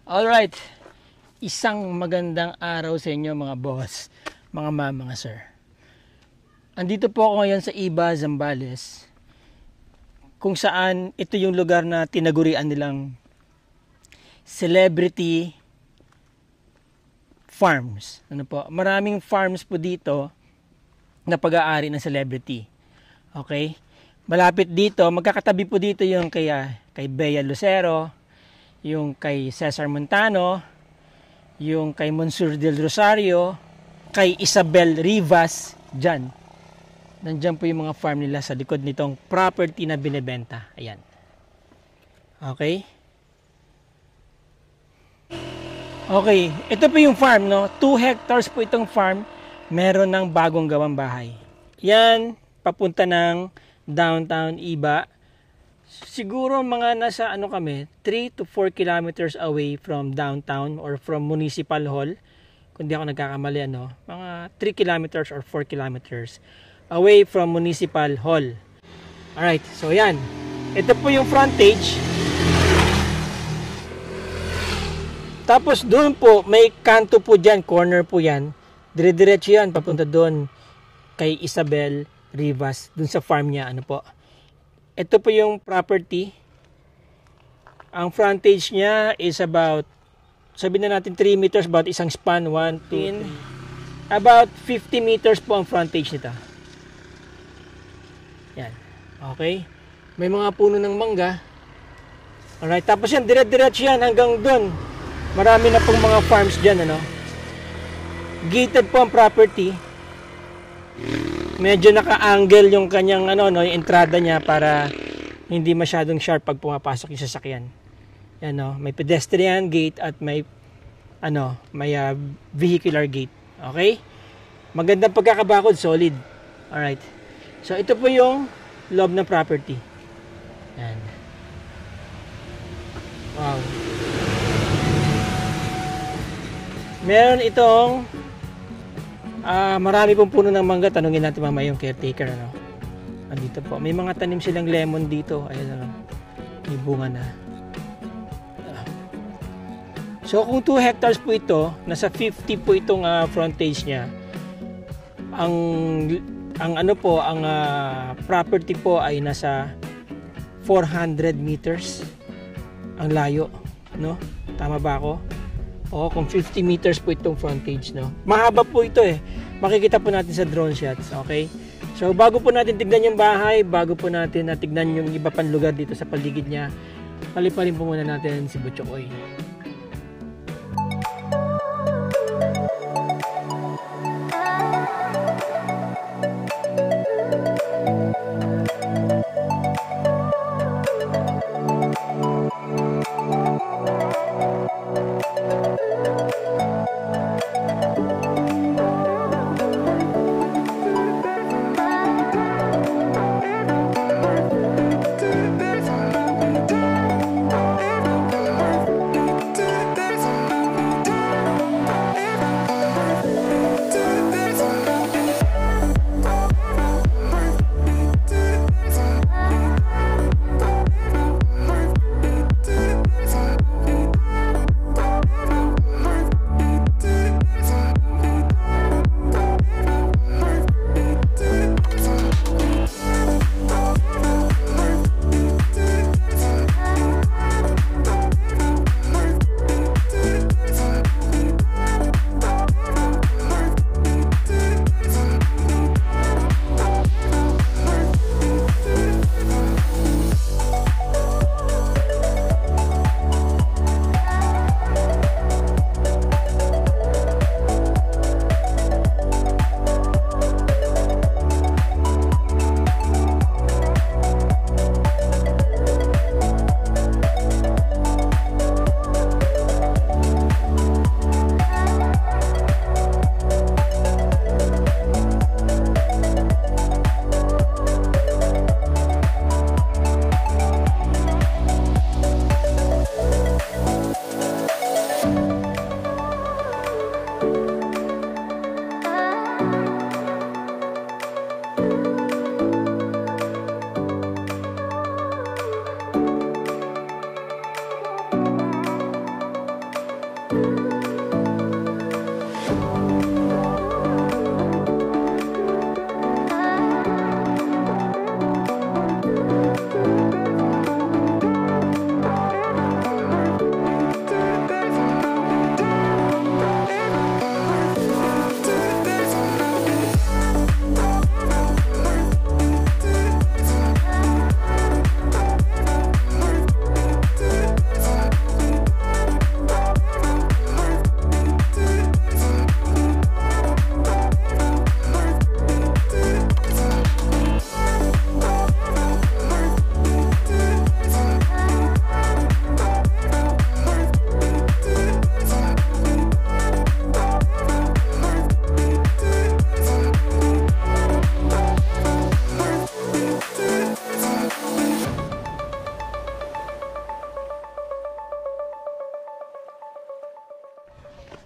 Alright, isang magandang araw sa inyo mga boss, mga ma'am, mga sir. Andito po ako ngayon sa Iba, Zambales, kung saan ito yung lugar na tinagurian nilang celebrity farms. Ano po? Maraming farms po dito na pag-aari ng celebrity. Okay? Malapit dito, magkakatabi po dito yung kay Bea Lucero, yung kay Cesar Montano, yung kay Monsur del Rosario, kay Isabel Rivas, dyan. Nandyan po yung mga farm nila sa likod nitong property na binebenta. Ayan. Okay? Okay, ito po yung farm, no? 2 hectares po itong farm. Meron ng bagong gawang bahay. Yan, papunta ng downtown Iba. Siguro mga nasa kami, 3 to 4 kilometers away from downtown or from Municipal Hall. Kung di ako nagkakamali, mga 3 kilometers or 4 kilometers away from Municipal Hall. Alright, so yan. Ito po yung frontage. Tapos doon po, may kanto po dyan, corner po yan. Dire-diretso yan, papunta doon kay Isabel Rivas, doon sa farm niya, Ito po yung property. Ang frontage niya is about, sabihin na natin 3 meters, about isang span, 1, 2, 3. About 50 meters po ang frontage nito. Yan. Okay. May mga puno ng mangga. Alright. Tapos yan, dire-diretso yan hanggang doon. Marami na pong mga farms dyan, Gated po ang property. Medyo naka-angle yung kanyang yung entrada niya para hindi masyadong sharp pag pumapasok yung sasakyan. Yan, may pedestrian gate at may vehicular gate. Okay? Magandang pagkakabakod, solid. Alright. So ito po yung loob ng property. Yan. Wow. Meron itong marami pong puno ng mangga. Tanungin natin mamaya yung caretaker, Andito po. May mga tanim silang lemon dito. Ayan, may bunga na. So, kung 2 hectares po ito, nasa 50 po itong frontage niya. Ang property po ay nasa 400 meters ang layo, Tama ba ako? O kung 50 meters po itong frontage, Mahaba po ito Makikita po natin sa drone shots, okay? So bago po natin tignan yung bahay, bago po natin tignan yung iba pang lugar dito sa paligid niya, paliparin po muna natin si Butchokoy.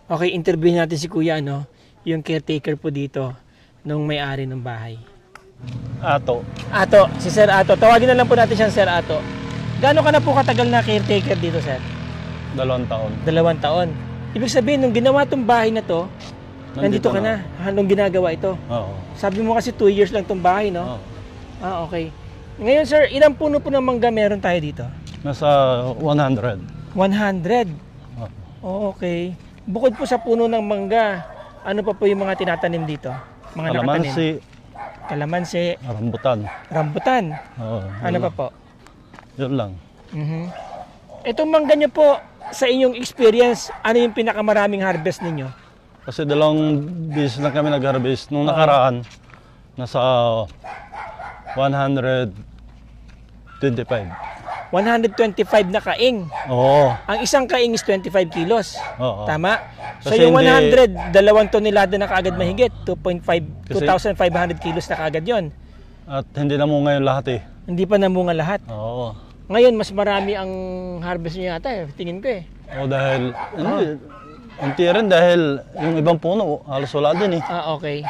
Okay, interview natin si Kuya, no? Yung caretaker po dito nung may-ari ng bahay. Ato. Ato, si Sir Ato. Tawagin na lang po natin siyang Sir Ato. Gaano ka na po katagal na caretaker dito, Sir? 2 taon. 2 taon. Ibig sabihin, nung ginawa tong bahay na to, nandito ka na. Nung ginagawa ito. Oo. Sabi mo kasi 2 years lang tong bahay, no? Oo. Ah, okay. Ngayon, Sir, ilang puno po ng mangga meron tayo dito? Nasa 100. 100. Oo. Oh, okay. Bukod po sa puno ng mangga, ano pa po yung mga tinatanim dito? Mga nakatanim? Kalamansi, Kalamansi, rambutan. rambutan. Oo. Ano pa po? Yun lang. Itong mangga nyo po, sa inyong experience, ano yung pinakamaraming harvest ninyo? Kasi 2 beses na kami nag-harvest. Nung nakaraan, nasa 125. 125 na kaing. Oo. Ang isang kaing is 25 kilos. Oo. Tama? So Kasi yung hindi- 100, 2 tonelada na kaagad mahigit. 2,500 kilos na kaagad yon. At hindi na mo ngayon lahat eh. Hindi pa namunga lahat. Oo. Ngayon, mas marami ang harvest nyo yata eh. Tingin ko eh. O dahil, hindi, unti rin dahil yung ibang puno, halos wala din eh. Ah, okay.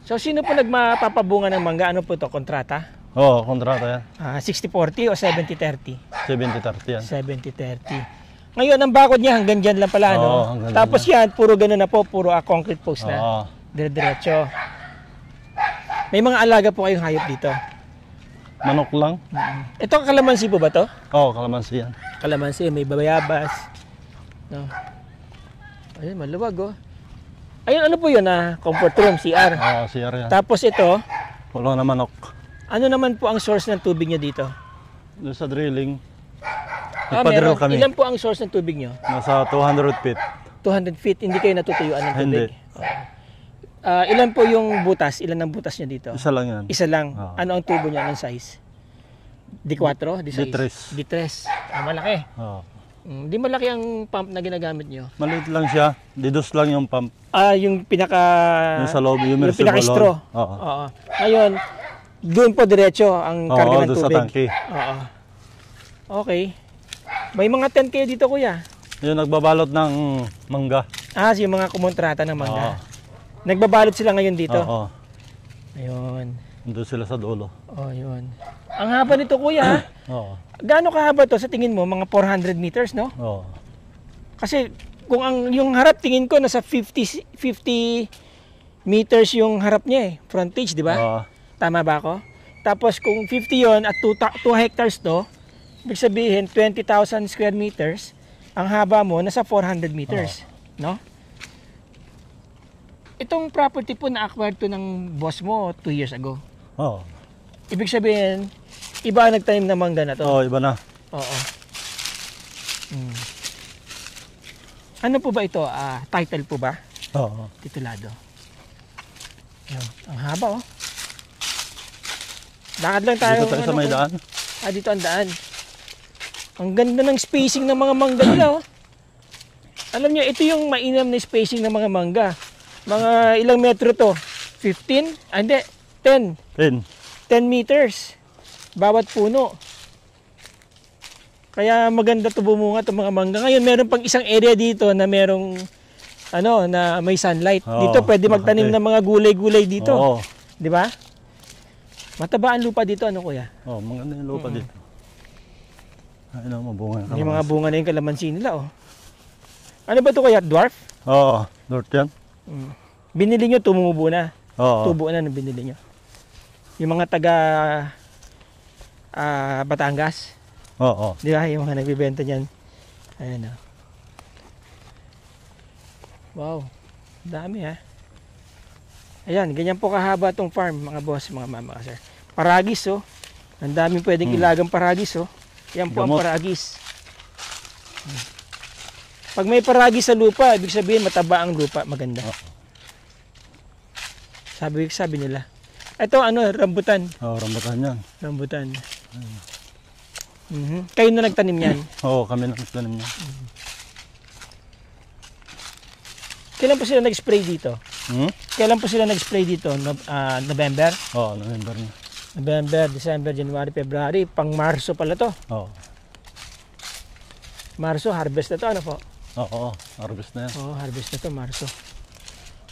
So sino po nagmapapabunga ng mangga? Ano po to? Kontrata? Oo, kontrata yan. 60-40 o 70-30? 70-30 yan. 70-30. Ngayon, ang bakod niya hanggang dyan lang pala, no? Oo, hanggang Tapos yan, puro gano'n na po, puro concrete post na. Oo. Dire-diretso. May mga alaga po kayong hayop dito. Manok lang. Ito, kalamansi po ba to? Oo, kalamansi yan. Kalamansi, may bayabas. No. Ayun, maluwag oh. Ayun, ano po yun comfort room, CR. Oo, CR yan. Tapos ito, Kulong na manok. ano naman po ang source ng tubig nyo dito? Doon sa drilling, nagpa-drill meron. kami. Ilan po ang source ng tubig nyo? Nasa 200 feet. 200 feet, hindi kayo natutuyuan ng tubig? Hindi. Ilan po yung butas? Ilan ang butas nyo dito? Isa lang yan. Isa lang. Oo. Ano ang tubo niya? Anong size? D4? D6? D3. D3. Malaki. Oo. Di malaki ang pump na ginagamit nyo. Maliit lang siya. Didos lang yung pump. Yung pinaka... Yung sa loob, yung yung mersible pinaka-straw. Oo. Oo. Ngayon, doon po diretso ang karga Oo, ng doon sa tubig. tangke. Oo. Okay. May mga tent kayo dito, kuya. Yung nagbabalot ng mangga. Yung mga kumontrata ng mangga. Oo. Nagbabalot sila ngayon dito. Oo. Ayun. Doon sila sa dulo. Oh, yun. Ang haba nito, kuya. Oo. Gaano kahaba to sa tingin mo? Mga 400 meters, no? Oo. Kasi kung yung harap tingin ko nasa 50 meters yung harap niya eh, frontage, di ba? Oo. Tama ba ako? Tapos kung 50 yon at 2 hectares to, ibig sabihin 20,000 square meters, ang haba mo nasa 400 meters, no? Itong property po na-acquire to ng boss mo 2 years ago. Oo. Ibig sabihin, iba ang nagtanim ng mangga na to. Oo, iba na. Oo. Ano po ba ito? Title po ba? Oo. Titulado. Ayan. Ang haba oh. Lakad lang tayo. Dito tayo sa may daan. Dito ang daan. Ang ganda ng spacing ng mga mangga nila oh. Alam niyo, ito yung mainam na spacing ng mga mangga. Mga ilang metro to? 15? Hindi. 10. 10. 10 meters. Bawat puno. Kaya maganda to bumunga itong mga mangga. Ngayon, meron pang isang area dito na merong na may sunlight. Oo, Dito pwede magtanim okay. ng mga gulay-gulay dito. Oo. 'Di ba? Mataba ang lupa dito, ano kuya? Oo, maganda yung lupa dito. Ayun ang mabunga. May mga bunga na yung kalamansi nila, oh. Ano ba ito kuya? Dwarf? Oo, north yan. Binili nyo, tumubo na. Oo. Tubo na nung binili nyo. Yung mga taga Batangas. Oo. Di ba? Yung mga nagbibenta niyan. Ayan, oh. Wow. Dami, ha. Ayan, ganyan po kahaba tong farm, mga boss, mga mama, sir. Paragis, oh. Ang daming pwedeng ilagang paragis, oh. Yan po ang Gamot. paragis. Pag may paragis sa lupa, ibig sabihin mataba ang lupa, maganda. Sabi nila. Ito, rambutan. Oo, rambutan yan. Rambutan. Kayo na nagtanim yan. Oo, kami na nagtanim niya. Kailan po sila nag-spray dito? Kailan po sila nag-spray dito? November? Oo, November na. November, December, January, February. Pang Marso pala to. Oo. Marso, harvest na to. Ano po? Oo, harvest na yan. Oo, harvest na to, Marso.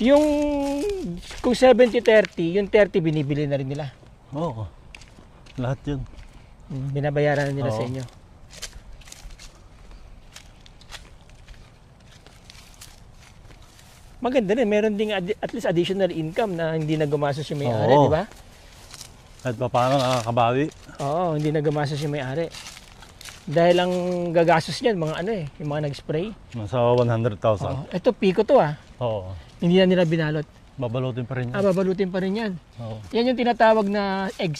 Yung kung 70-30, yung 30 binibili na rin nila. Oo, lahat yun. Binabayaran na nila sa Oo. inyo. Maganda rin, meron ding at least additional income na hindi na gumastos yung may-ari, Oo. di ba? Kahit pa paano nakakabawi. Oo, hindi na gumastos yung may-ari. Dahil ang gagastos niyan, mga ano eh, yung mga nag-spray. Nasa 100,000. Oo. Ito, Pico to ah. Oo. Hindi na nila binalot. Babalutin pa rin yan. Babalutin pa rin yan. Oo. Yan yung tinatawag na egg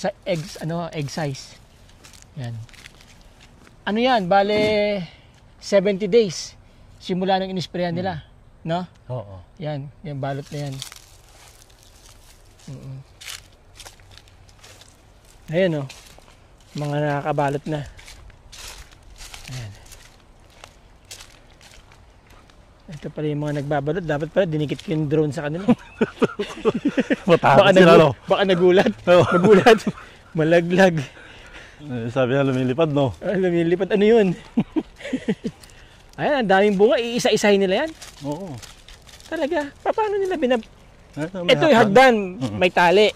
size. Yan. Ano yan? Bale, 70 days. Simula nang inisprayan nila. No? Oo. Yan. Yan, balot na yan. Ayan o. Mga nakakabalot na. Ayan. Ito pala yung mga nagbabalot. Dapat pala dinikit ko yung drone sa kanila. Matakot sila, no? Baka nagulat. Oo. Nagulat. Malaglag. Sabi na lumilipad, no? Lumilipad. Ano yun? Ayan, ang daming bunga. Iisa-isahin nila yan. Oo. Talaga. Paano nila May Ito yung hagdan. May tali.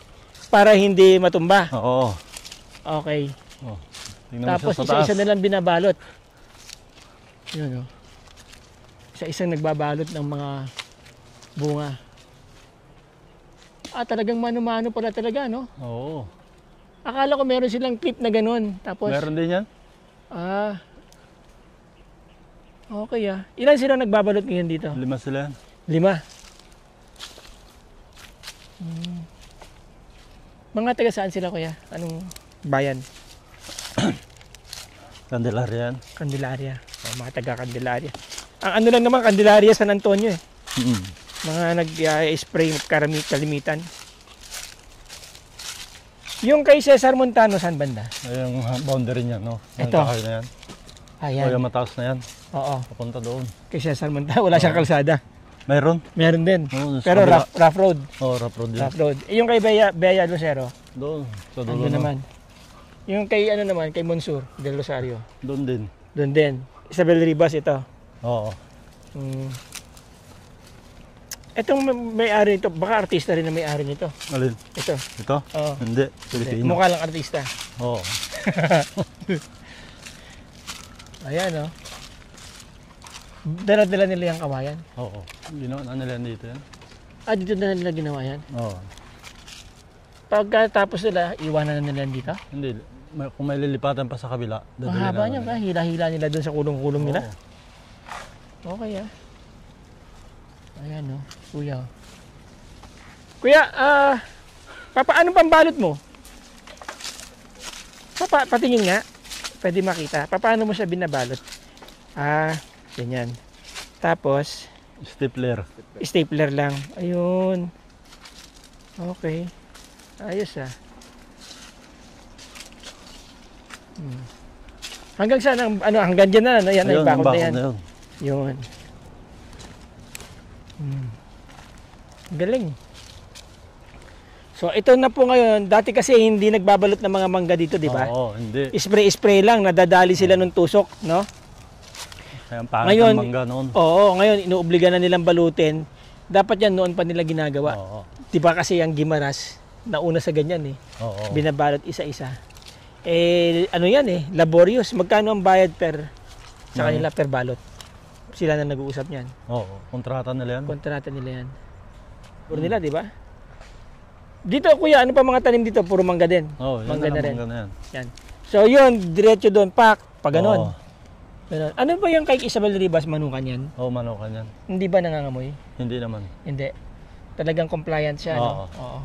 Para hindi matumba. Oo. Okay. Oh. Tingnan mo Tapos siya sa taas. isa-isa nilang binabalot. Yun o. Isa-isang nagbabalot ng mga bunga. Talagang mano-mano pala talaga, no? Oo. Akala ko meron silang clip na ganun. Tapos, Meron din yan? okay Ilan sila nagbabalot ngayon dito? 5 sila yan. 5. Mga taga saan sila, kuya? Anong bayan? Candelaria yan. Candelaria. Mga taga Candelaria. Ang ano lang naman, Candelaria, San Antonio eh. Mga nag-spray kalimitan. Yung kay Cesar Montano, saan banda? Ay, yung boundary niya, no? Yung Ito. kahoy na yan. Ayan. O yung mataas na yan. Oo. Papunta doon. Kay Cesar Montano, wala siyang kalsada. Mayroon? Meron din. Oo, sa Pero kabila. rough road. Oo, rough road yan. Rough road. Yung kay Bea Lucero, Doon. Sa dulo, andun no? naman. Yung kay ano naman, kay Monsur del Rosario. Doon din. Doon din. Isabel Ribas ito. Oo. Itong may-ari nito, baka artista rin na may-ari nito. Alin? Ito. Ito? Oo. Hindi. Pilipino. Mukha lang artista. Oo. Ayan Dala-dala nila yung kawayan. Oo. Ginawa na nila dito yan. Dito na nila ginawa yan. Oo. Pagkatapos nila, iwanan na nila yan dito. Hindi. Kung may lilipatan pa sa kabila, dadali Mahaba na niya nila. ba? Hila-hila nila doon sa kulong-kulong nila. Oo. Okay Ayan kuya. Kuya, paano pang balot mo? Patingin nga. Pwede makita. Paano mo siya binabalot? Ganyan. Tapos, Stapler. stapler lang. Ayun. Okay. Ayos Hanggang saan hanggang diyan na yan Ayun, ay bakod ang na yan. na yun. Yun. Galing. So ito na po ngayon, dati kasi hindi nagbabalot ng mga mangga dito, di ba? Oo, hindi. Spray lang, nadadali sila ng tusok, no? Kaya ang pangit Ngayon, ng mangga noon. Oo, ngayon inuobliga na nilang balutin. Dapat yan noon pa nila ginagawa. Oo. Di ba kasi yung Gimaras, nauna sa ganyan Oo. Binabalot isa-isa. Ano yan laborious. Magkano ang bayad sa kanila per balot? Sila na nag-uusap niyan. Oo. Kontrata nila yan. Kontrata nila yan. Puro nila, di ba? Dito, kuya, ano pa mga tanim dito? Puro mangga din. Oo, yan Mangga na na rin. mangga na yan. Yan. So, yun, diretso doon, pa ganon. Oo. Ganon. Ano ba yung kay Isabel Ribas, manukan yan? Oo, manukan yan. Hindi ba nangangamoy? Hindi naman. Hindi. Talagang compliant siya, no? Oo.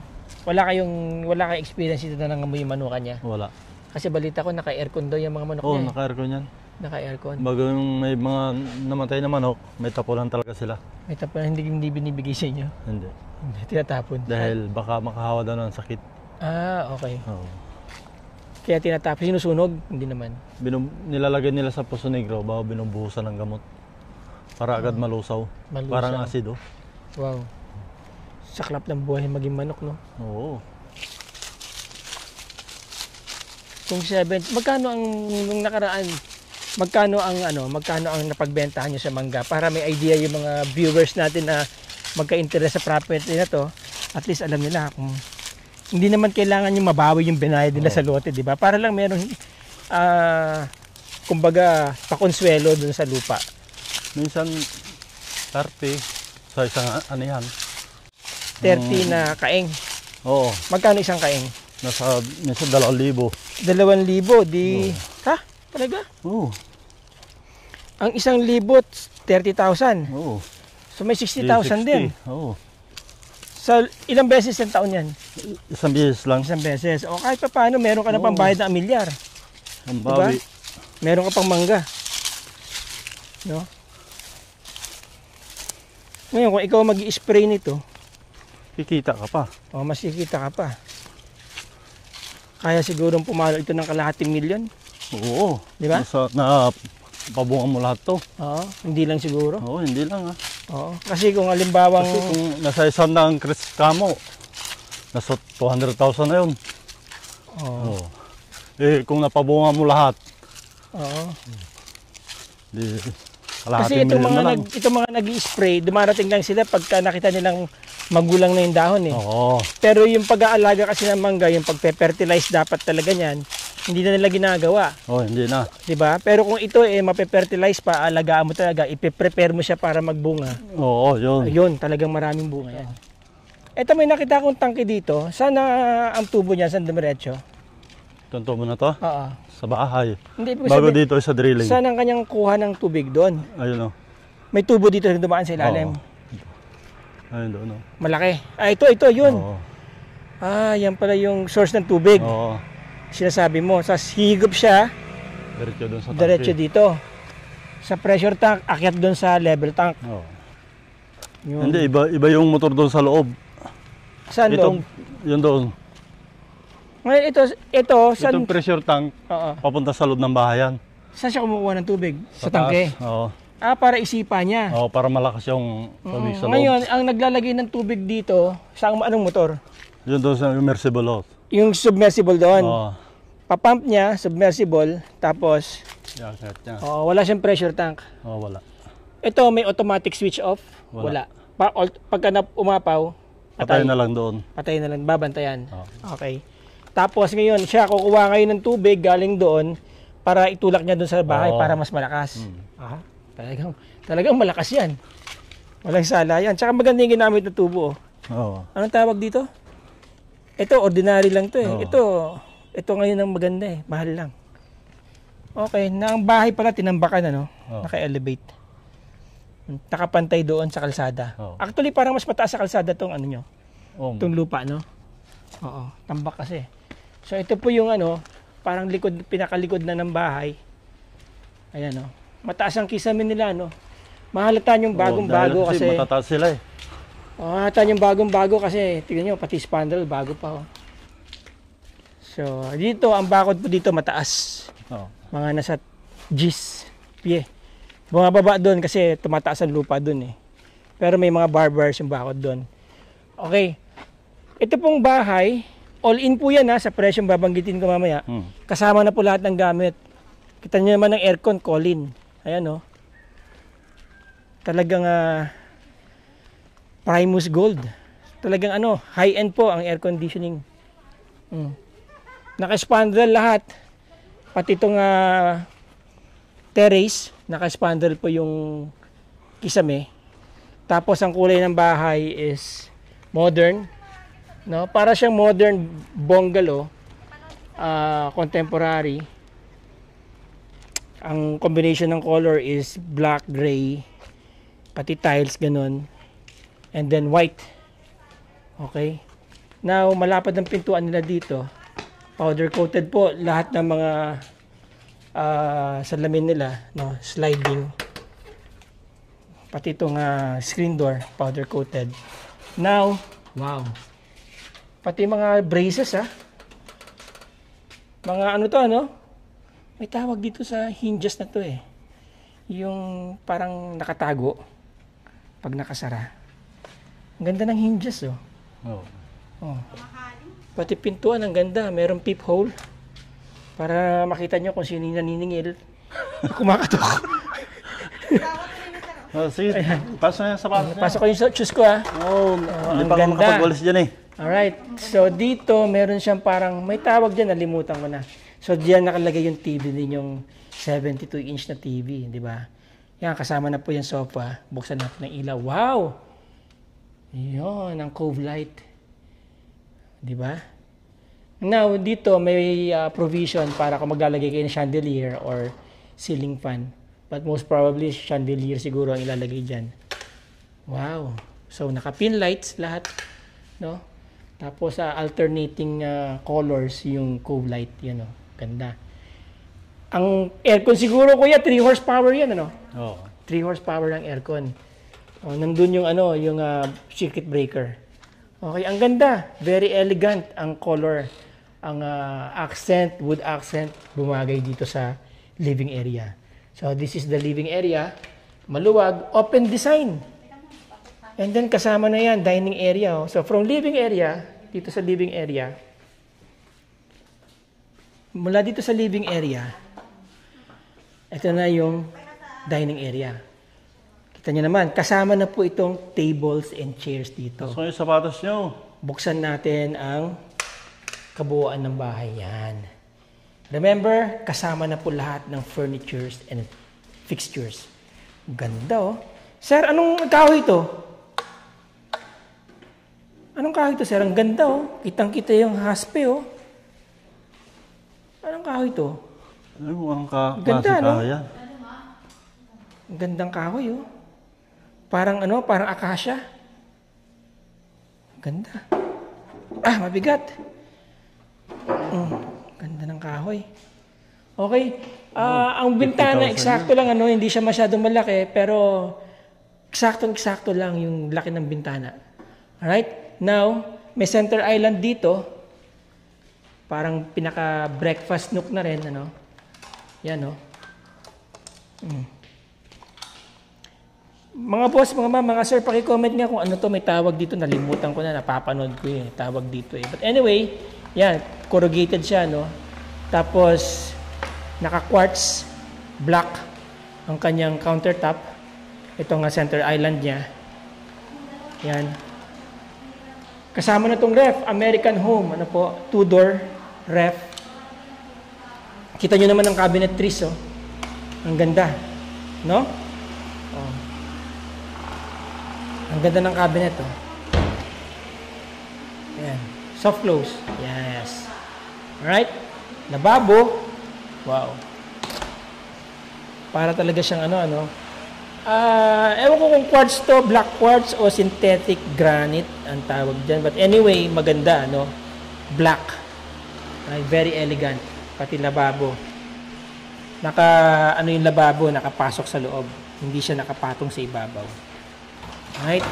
Wala kayong experience dito na nangangamoy yung manukan niya? Wala. Kasi balita ko, naka-aircon daw yung mga manok Oo, niya. naka-aircon yan. Naka-aircon. Bago yung may mga namatay na manok, may tapulan talaga sila. May tapos hindi binibigay sa inyo. Hindi. Hindi, tinatapon. Dahil baka makahawa daw ng sakit. Okay. Oo. Kaya tinatapon. Sinusunog? Hindi naman. Nilalagay nila sa Poso Negro bago binubuhusan ng gamot. Para agad malusaw. Malusaw. Parang asido. Wow. Saklap ng buhay maging manok, no? Oo. Kung 7, magkano ang nung nakaraan? magkano ang napagbentahan nyo sa mangga para may idea yung mga viewers natin na magka-interest sa property na to. At least alam nila kung hindi naman kailangan yung mabawi yung binayad nila sa lote, di ba? Para lang meron kumbaga pakonsuelo dun sa lupa. Minsan 30 sa isang anihan. 30 na kaeng. Oo. Magkano isang kaeng? Minsan 2,000. 2,000 di... Ha? Talaga? Oo. Ang 1,000, 30,000. Oo. So may 60,000 din. Oo. Sa ilang beses ang taon yan? Isang beses lang. Isang beses. O kahit pa paano, meron ka na pang bayad na amilyar. Ang bawi. Meron ka pang mangga. No? Ngayon, kung ikaw mag-i-spray nito, Kikita ka pa. o mas kikita ka pa. Kaya siguro pumalo ito ng kalahating milyon. Oo. Di ba? Na pabungan mo lahat to. Oo, hindi lang siguro. Oo, hindi lang ah. Oo, kasi kung alimbawang... Kasi kung nasa isang ng Chris Camo, nasa 200,000 na yun. Oo. Oo. Eh, kung napabungan mo lahat, Oo. di Kasi kalahating milyon na lang. itong mga nag-i-spray, dumarating lang sila pagka nakita nilang magulang na yung dahon eh. Oo. Pero yung pag-aalaga kasi ng mangga, yung pagpe-fertilize dapat talaga niyan, hindi na nila ginagawa. Oh, hindi na. 'Di ba? Pero kung ito mape-fertilize pa, alagaan mo talaga, ipe-prepare mo siya para magbunga. Oo, yun. Ayun, talagang maraming bunga yan. Ito may nakita akong tangke dito. Sana ang tubo niya sa dumiretso. Tunto mo na to? Oo. Sa bahay. Hindi ibig Bago sabihin, dito sa drilling. saan ang kanyang kuha ng tubig doon? Ayun o. May tubo dito na dumaan sa ilalim. Oo. Ayun doon o. Malaki. Ito, yun. Oo. Yan pala yung source ng tubig. Oo. Sinasabi mo. Sa higop siya, Diretso doon sa tangke. diretso dito. Sa pressure tank, akyat doon sa level tank. Oo. Yun. Hindi, iba yung motor doon sa loob. Saan Itong, loob? yun doon. Ngayon ito, saan? Itong pressure tank, Oo. papunta sa loob ng bahayan. Saan siya kumukuha ng tubig? Sa taas. tangke? Oo. Para isipa niya. Oo, para malakas yung tubig sa loob. Ngayon, ang naglalagay ng tubig dito, sa anong motor? Yun doon sa immersible hose. Yung submersible doon. Oo. Papump niya, submersible, tapos Yakit niya. wala siyang pressure tank. Oo, wala. Ito, may automatic switch off? Wala. Pagka umapaw, Patay na lang doon. patay na lang, babantayan. Oo. Okay. Tapos ngayon, siya kukuha ngayon ng tubig galing doon para itulak niya doon sa bahay Oo. para mas malakas. Talagang malakas yan. Walang sala yan. Tsaka maganda yung ginamit na tubo. Oo. Anong tawag dito? Ito, ordinary lang to eh. Oo. Ito ngayon ang maganda eh. Mahal lang. Okay, na ang bahay pala tinambakan Oo. Naka-elevate. Nakapantay doon sa kalsada. Oo. Actually, parang mas mataas sa kalsada tong ano nyo. Oo. Itong lupa, no? Oo, tambak kasi. So ito po yung parang pinakalikod na ng bahay. Ayan mataas ang kisame nila Mahalata yung bagong-bago kasi. Matataas sila eh. Mahalata yung bagong-bago kasi tingnan nyo, pati spandrel bago pa So dito, ang bakod po dito mataas. Oo. Mga nasa G's, pie. Bumababa doon kasi tumataas ang lupa doon eh. Pero may mga barbers yung bakod doon. Okay. Ito pong bahay, all in po yan sa presyong babanggitin ko mamaya. Kasama na po lahat ng gamit. Kita niyo naman ng aircon, Colin. Ayan Talagang Primus Gold. Talagang high-end po ang air conditioning. Naka-spandrel lahat. Pati itong terrace, naka-spandrel po yung kisame. Tapos ang kulay ng bahay is modern. Para siyang modern bungalow, contemporary. Ang combination ng color is black, gray, pati tiles ganun. And then white. Okay. Now, malapad ang pintuan nila dito. Powder coated po lahat ng mga salamin nila, sliding. Pati itong screen door, powder coated. Now, wow. Pati mga braces mga may tawag dito sa hinges na to eh. Yung parang nakatago pag nakasara. Ang ganda ng hinges Oo. Pati pintuan ang ganda, merong peephole para makita nyo kung sino yung naniningil. Kumakatok. Oh, sige, pasok na yung sapatos niya. Pasok ko yung shoes ko ha. Oo, hindi ang pa ako ganda. makapag-walis dyan eh. Alright. So dito, meron siyang parang, may tawag dyan, nalimutan ko na. So diyan nakalagay yung TV ninyong 72-inch na TV, di ba? Yan, kasama na po yung sofa. Buksan natin ng ilaw. Wow! Yun, ang Cove light. Di ba? Now, dito may provision para kung maglalagay kayo ng chandelier or ceiling fan. But most probably, chandelier siguro ang ilalagay dyan. Wow! So, naka-pin lights lahat. No? Tapos, alternating colors yung Cove light. Yan, no? Ganda. Ang aircon siguro, kuya, 3 horsepower yan, ano? Oo. 3 horsepower ang aircon. Oh, nandun yung ano, yung circuit breaker. Okay, ang ganda. Very elegant ang color. Ang accent, wood accent, bumagay dito sa living area. So, this is the living area. Maluwag, open design. And then, kasama na yan, dining area. Oh. So, from living area, dito sa living area, mula dito sa living area, ito na yung dining area. Kita nyo naman, kasama na po itong tables and chairs dito. So, yung sapatos nyo. Buksan natin ang kabuuan ng bahay. Yan. Remember, kasama na po lahat ng furnitures and fixtures. Ganda oh. Sir, anong kahoy ito? Anong kahoy ito, sir? Ang ganda oh. Kitang-kita yung haspe oh. Anong kahoy ito? Ano mo ang Ganda, klase no? kahoy yan? Ang gandang kahoy oh. Parang ano, parang akasya. Ganda. Ah, mabigat. Ganda ng kahoy. Okay. Ang bintana, 50,000 eksakto lang, ano, hindi siya masyadong malaki, pero eksakto lang yung laki ng bintana. Alright? Now, may center island dito. Parang pinaka-breakfast nook na rin, ano. Yan, no. Mga boss, mga ma'am, mga sir, paki-comment nga kung ano to, may tawag dito, nalimutan ko na, napapanood ko eh, tawag dito eh. But anyway, yan, corrugated siya, no? Tapos, naka-quartz black ang kanyang countertop. Ito nga center island niya. Yan. Kasama na tong ref, American Home, ano po, 2-door ref. Kita nyo naman ang cabinet trees, oh. Ang ganda, no? Oh. Ang ganda ng cabinet, oh. Ayan. Soft close. Yes. Alright. Lababo. Wow. Para talaga siyang ano. Ewan ko kung quartz to, black quartz o synthetic granite ang tawag dyan. But anyway, maganda, no? Black. Ay, very elegant. Pati lababo. Ano yung lababo, nakapasok sa loob. Hindi siya nakapatong sa ibabaw. Alright.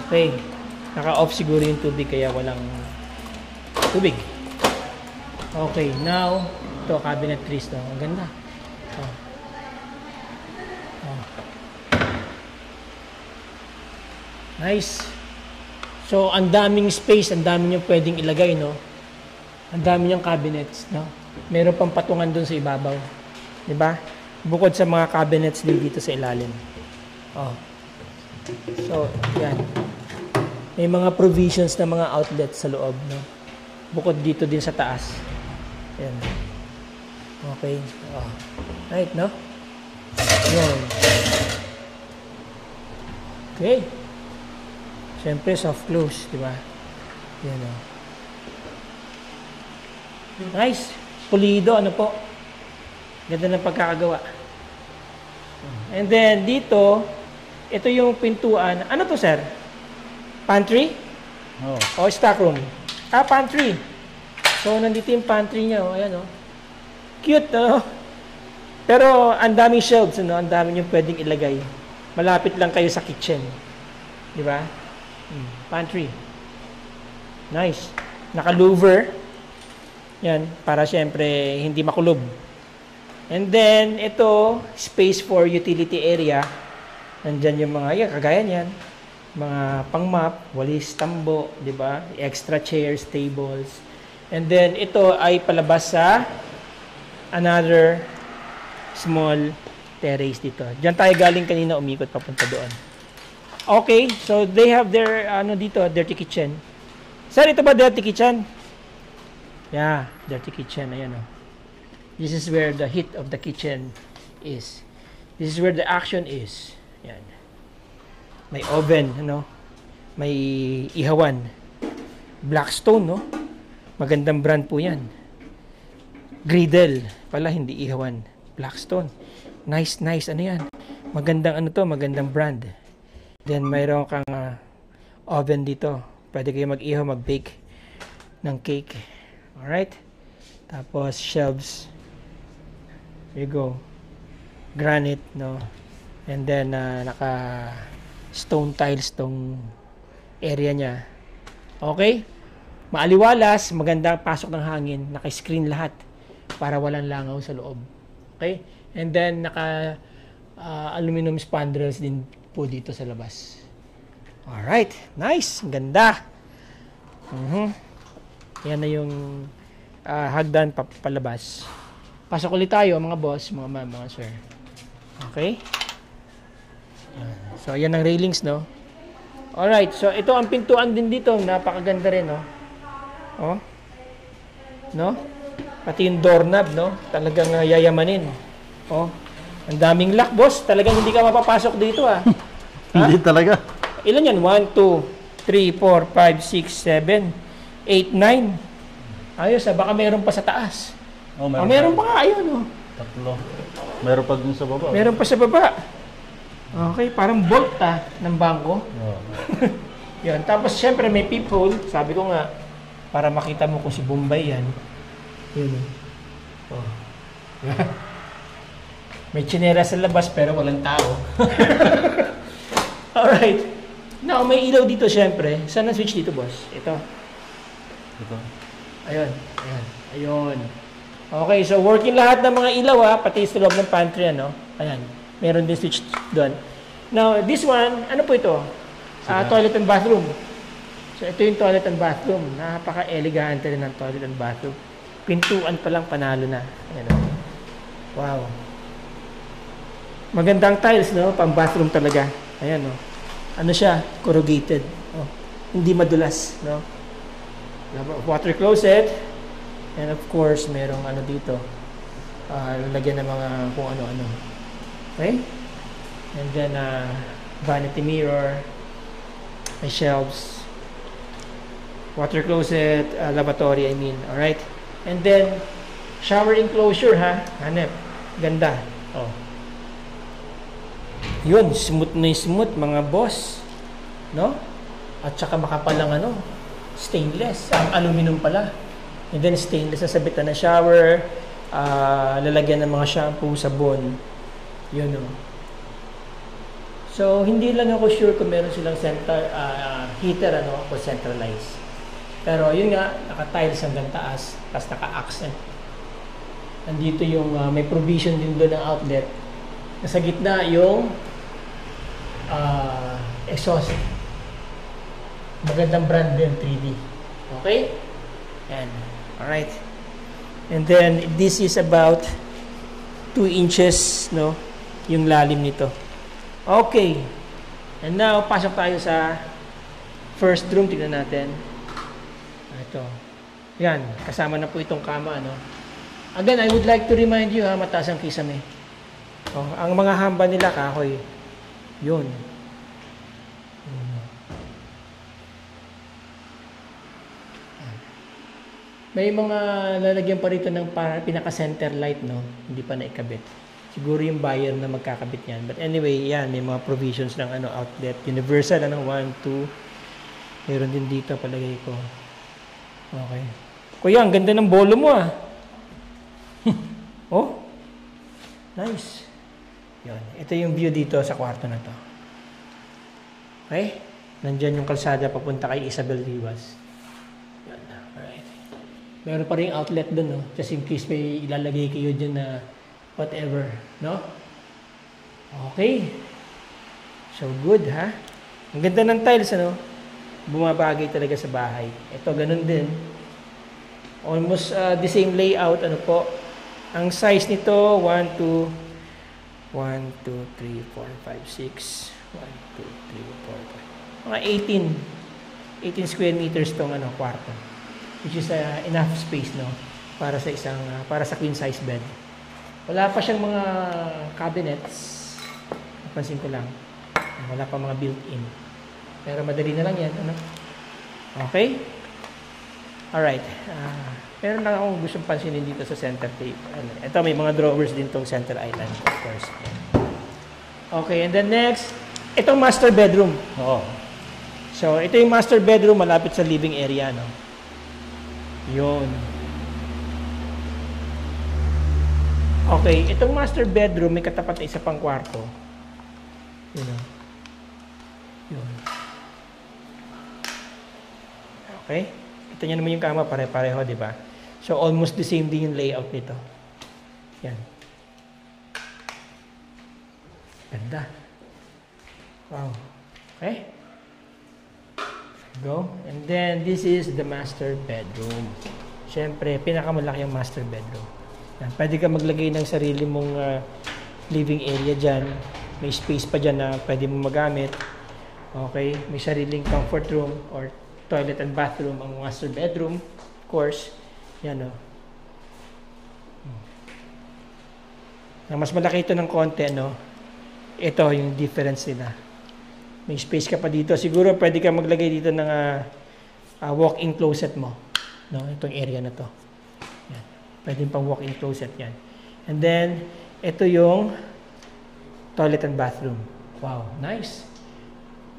Okay. Naka-off siguro yung tubig kaya walang tubig. Okay, now, ito, cabinet trees to. Ang ganda. Oh. Oh. Nice. So, ang daming space, ang dami nyo pwedeng ilagay, no? Ang dami niyang cabinets, no? Meron pang patungan dun sa ibabaw. Diba? Bukod sa mga cabinets din dito sa ilalim. Oh. So, yan. May mga provisions na mga outlets sa loob, no? Bukod dito din sa taas. Yan. Okay. Oh. Right, no? Yan. Okay. Siyempre, soft close, di ba? Yan, oh. Nice. Pulido, ano po? Ganda ng pagkakagawa. And then, dito, ito yung pintuan. Ano to, sir? Pantry? Oh. O stock room? Pantry. So, nandito yung pantry niya. O, ayan, o. Cute, no? Pero, ang daming shelves, no? Ang daming yung pwedeng ilagay. Malapit lang kayo sa kitchen. Di ba? Pantry. Nice. Naka-louver. Yan, para syempre hindi makulob. And then, ito, space for utility area. Nandyan yung mga, yan, kagaya niyan. Mga pang-map, walis, tambo, di ba? Extra chairs, tables. And then, ito ay palabas sa another small terrace dito. Diyan tayo galing kanina, umikot papunta doon. Okay, so they have their, dito, dirty kitchen. Sir, ito ba dirty kitchen? Yeah, dirty kitchen. Ayan, oh. This is where the heat of the kitchen is. This is where the action is. Yan. May oven, may ihawan. Blackstone, no? Magandang brand po yan. Griddle. Pala, hindi ihawan. Blackstone. Nice. Ano yan? Magandang brand. Then, mayroon kang oven dito. Pwede kayo mag-ihaw, mag-bake ng cake. Alright? Tapos, shelves. There you go. Granite, no? And then, naka stone tiles tong area niya. Okay? Maaliwalas, magandang pasok ng hangin, naka-screen lahat para walang langaw sa loob. Okay? And then, naka aluminum spandrels din po dito sa labas. Alright. Nice. Ganda. Yan na yung hagdan palabas. Pasok ulit tayo, mga boss, mga ma'am, mga sir. Okay? So, yan ang railings, no? Alright, so ito ang pintuan din dito. Napakaganda rin, no? Oh. No? Pati yung doorknob, no? Talagang yayamanin. Oh. Ang daming lock, boss. Talagang hindi ka mapapasok dito, ah. Hindi talaga. Ilan yan? 1, 2, 3, 4, 5, 6, 7, 8, 9. Ayos, baka meron pa sa taas. Oh, meron pa nga, ayun, oh. Tatlo. Meron pa din sa baba. Meron pa sa baba. Okay, parang bolt ng bangko. Oh. Yan. Tapos, syempre, may peephole. Sabi ko nga, para makita mo kung si Bombay yan. Yun. Oh. May tsinera sa labas, pero walang tao. Alright. Now, may ilaw dito, syempre. Saan ang switch dito, boss? Ito. Ayun. Okay, so working lahat ng mga ilaw, pati sa loob ng pantry, ano? Ayan. Meron din switch doon. Now, this one, ano po ito? Toilet and bathroom. So, ito yung toilet and bathroom. Napaka-elegante rin ng toilet and bathroom. Pintuan pa lang, panalo na. Ayan, wow. Magandang tiles, no? Pang bathroom talaga. Ayan, no? Ano siya? Corrugated. Oh, hindi madulas, no? Water closet. And of course, merong ano dito. Lalagyan ng mga kung ano-ano. Okay? And then, vanity mirror. May shelves. Water closet, lavatory, I mean. Alright? And then, shower enclosure, ha? Hanep. Ganda. Oh. Yun, smooth na smooth, mga boss. No? At saka makapalang stainless. Aluminum pala. And then, stainless na sabitan na shower. Lalagyan ng mga shampoo, sabon. Yun, no? So, hindi lang ako sure kung meron silang heater, o centralized. Pero, yun nga, naka-tiles hanggang taas, tapos naka-accent. Nandito yung, may provision din doon ng outlet. Nasa gitna yung exhaust. Magandang brand din, 3D. Okay? Yan. Alright. And then, this is about 2 inches, no? Yung lalim nito. Okay. And now, pasok tayo sa first room. Tignan natin. Ito. Yan. Kasama na po itong kama, no? Again, I would like to remind you, mataas ang kisame. Oh, ang mga hamba nila, kahoy. Yun. May mga lalagyan pa rito ng pinaka-center light, no? Hindi pa naikabit. Siguro yung buyer na magkakabit yan. But anyway, yan. May mga provisions ng outlet. Universal, 1, 2. Meron din dito, palagay ko. Okay. Kuya, ang ganda ng bolo mo, Oh. Nice. Yan. Ito yung view dito sa kwarto na to. Okay? Nandyan yung kalsada papunta kay Isabel Rivas. Yan. Alright. Meron pa rin outlet dun, no? Just in case may ilalagay kayo dyan na whatever, no? Okay. So, good, ha? Ang ganda ng tiles, Bumabagay talaga sa bahay. Ito, ganun din. Almost the same layout, Ang size nito, 1, 2, 1, 2, 3, 4, 5, 6, 1, 2, 3, 4, 5. Mga 18 square meters tong kwarto. Which is enough space, no? Para sa queen size bed. Wala pa siyang mga cabinets. Napansin ko lang. Wala pa mga built-in. Pero madali na lang yan, ano? Okay? Alright. Meron lang akong gustong pansinin dito sa center table. Ito, may mga drawers din tong center island, of course. Okay, and then next, itong master bedroom. Oo. So, ito yung master bedroom malapit sa living area, no? Yun. Okay, itong master bedroom may katapat na isa pang kwarto. Yun, no? Yun. Okay? Ito nyo naman yung kama, pare-pareho, di ba? So, almost the same din yung layout nito. Yan. Ganda. Wow. Okay? Go. And then, this is the master bedroom. Siyempre, pinakamalaki yung master bedroom. Yan. Pwede ka maglagay ng sarili mong living area dyan. May space pa dyan na pwede mong magamit. Okay? May sariling comfort room or toilet and bathroom ang master bedroom. Of course. Yan, o. Mas malaki ito ng konti, no? Ito yung difference nila. May space ka pa dito. Siguro pwede ka maglagay dito ng walk-in closet mo. No? Itong area na to. Yan. Pwede pang walk-in closet yan. And then, ito yung toilet and bathroom. Wow, nice.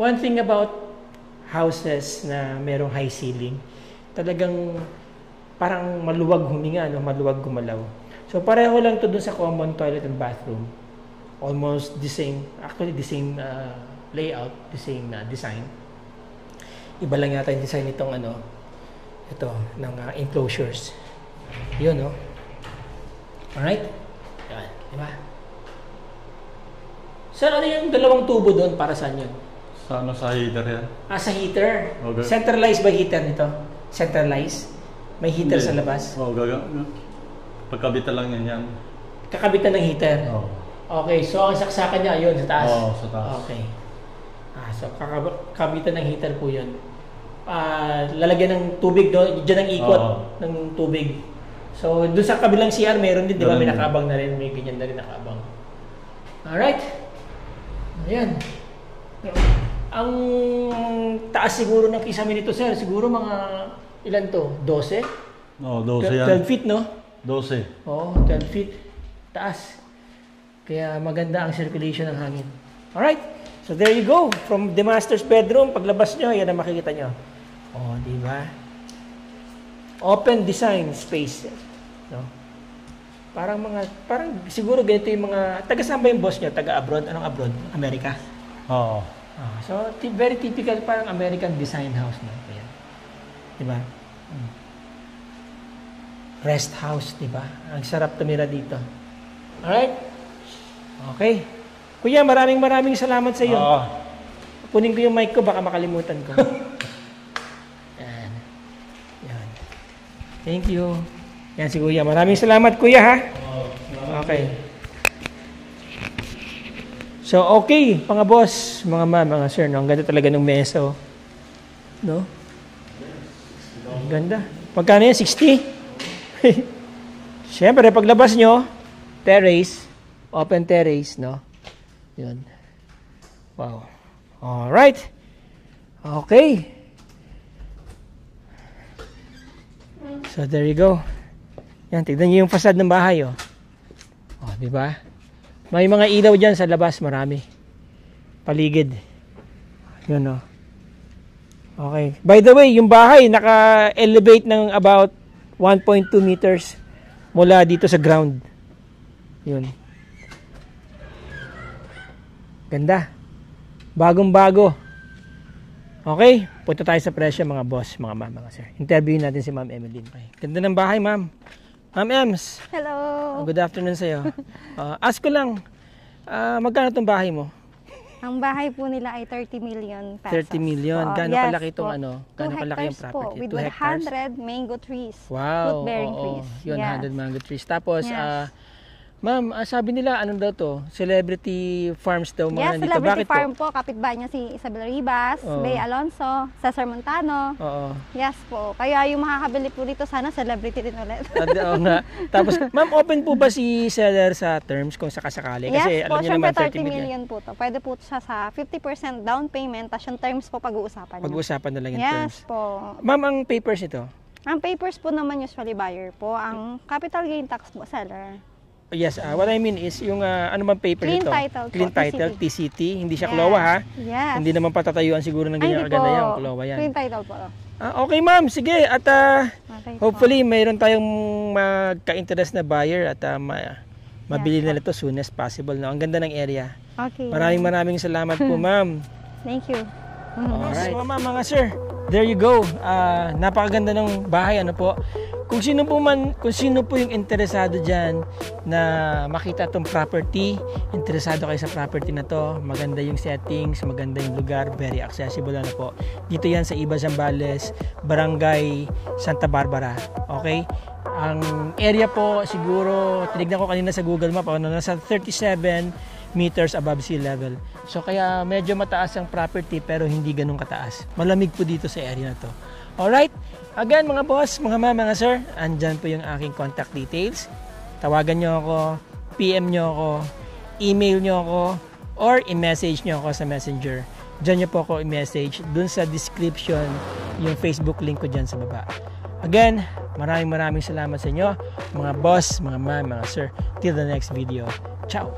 One thing about houses na merong high ceiling, talagang parang maluwag huminga, no? Maluwag gumalaw. So, pareho lang to dun sa common toilet and bathroom. Almost the same, actually the same layout, the same design. Iba lang yata yung design nitong ito, ng enclosures. Yun, no? Alright? Yan, diba? Sir, ano yung dalawang tubo doon? Para saan yun? Sa heater yan. Sa heater? Okay. Centralized ba heater nito? Centralized? May heater sa labas? Oo, pagkabitan lang yan. Kakabitan ng heater? Oo. Okay, so ang saksakan niya yun sa taas? Oo, sa taas. Okay. So kakabitan ng heater po yun. Lalagyan ng tubig doon, dyan ang ikot ng tubig. So doon sa kabilang CR meron din, di ba? May nakaabang na rin, may ganyan na rin nakaabang. Alright. Ayan. Ang taas siguro ng kisame nito, sir, siguro mga ilan to? 12? Oo, 12 yan. 12 feet, no? 12. Oo, 12 feet. Taas. Kaya maganda ang circulation ng hangin. Alright. So there you go. From the master's bedroom, paglabas nyo, yan ang makikita nyo. Oh, di ba? Open design space. No? Parang siguro ganito yung mga, taga saan ba yung boss nyo? Taga abroad? Anong abroad? Amerika? Oo. So, very typical parang American design house. No? Ayan. Di ba? Rest house, di ba? Ang sarap tumira dito. Alright? Okay. Kuya, maraming salamat sa iyo. Kunin ko yung mic ko, baka makalimutan ko. Yan. Yan. Thank you. Yan si Kuya. Maraming salamat, Kuya, ha? Okay. So, okay, mga boss, mga ma'am, mga sir, no? Ang ganda talaga ng mesa, oh. No? Ang ganda. Pagkano yan? 60? Siyempre, paglabas nyo, terrace, open terrace, no? Yun. Wow. Alright. Okay. So, there you go. Yan, tignan nyo yung facade ng bahay, oh. Oh, di ba? May mga ilaw dyan sa labas, marami. Paligid. Yun, oh. Okay. By the way, yung bahay, naka-elevate ng about 1.2 meters mula dito sa ground. Yun. Ganda. Bagong-bago. Okay, punta tayo sa presyo mga boss, mga ma'am, mga sir. Interviewin natin si Ma'am Emeline. Okay. Ganda ng bahay, ma'am. Ma'am Ems. Hello. Good afternoon sa'yo. Ask ko lang, magkano itong bahay mo? Ang bahay po nila ay 30 million pesos. 30 million. Po. Gaano Yes kalaki itong po. ano? 2 Gaano kalaki yung hectares property? po, with 2 hectares? 100 mango trees. Wow. Fruit-bearing Oo, trees. yun, Yes. 100 mango trees. Tapos, Yes. ma'am, sabi nila, ano daw to? Celebrity farms daw mga Yes, nandito. celebrity Bakit farm po? po. Kapitbahay niya si Isabel Ribas, Oo. Bey Alonso, Cesar Montano. Oo. Yes po. Kaya yung makakabili po dito, sana celebrity din ulit. Oo nga. Tapos, ma'am, open po ba si seller sa terms kung sakasakali? Kasi Yes alam po, niyo syempre naman 30 million po to. Pwede po siya sa 50% down payment, tapos yung terms po pag-uusapan niya. Pag-uusapan na lang yung Yes terms. po. Ma'am, ang papers ito? Ang papers po naman usually buyer po, ang capital gain tax po seller. Yes, what I mean is yung ano man paper Clean ito? title po, Clean title, TCT. TCT. Hindi siya Yes. klowa ha? Yes. Hindi naman patatayuan siguro ng Ay, ganyan hindi kaganda po. yan. Klowa yan. Clean title po. Okay ma'am, sige. At Okay po. hopefully mayroon tayong magka-interest na buyer at mabili Yes, nila ito soon as possible. No? Ang ganda ng area. Okay. Maraming salamat po ma'am. Thank you. Alright. So ma'am, mga sir, there you go. Napakaganda ng bahay, ano po. Kung sino po yung interesado diyan na makita tong property, interesado kayo sa property na to, maganda yung settings, maganda yung lugar, very accessible na po. Dito yan sa Iba Zambales, Barangay Santa Barbara. Okay? Ang area po siguro, tinignan ko kanina sa Google Map, nasa 37 meters above sea level. So kaya medyo mataas ang property pero hindi ganun kataas. Malamig po dito sa area na to. Alright? Again mga boss, mga ma'am, mga sir, andyan po yung aking contact details. Tawagan nyo ako, PM nyo ako, email nyo ako, or i-message nyo ako sa messenger. Diyan nyo po ako i-message. Dun sa description, yung Facebook link ko dyan sa baba. Again, maraming salamat sa inyo, mga boss, mga ma'am, mga sir. Till the next video. Ciao!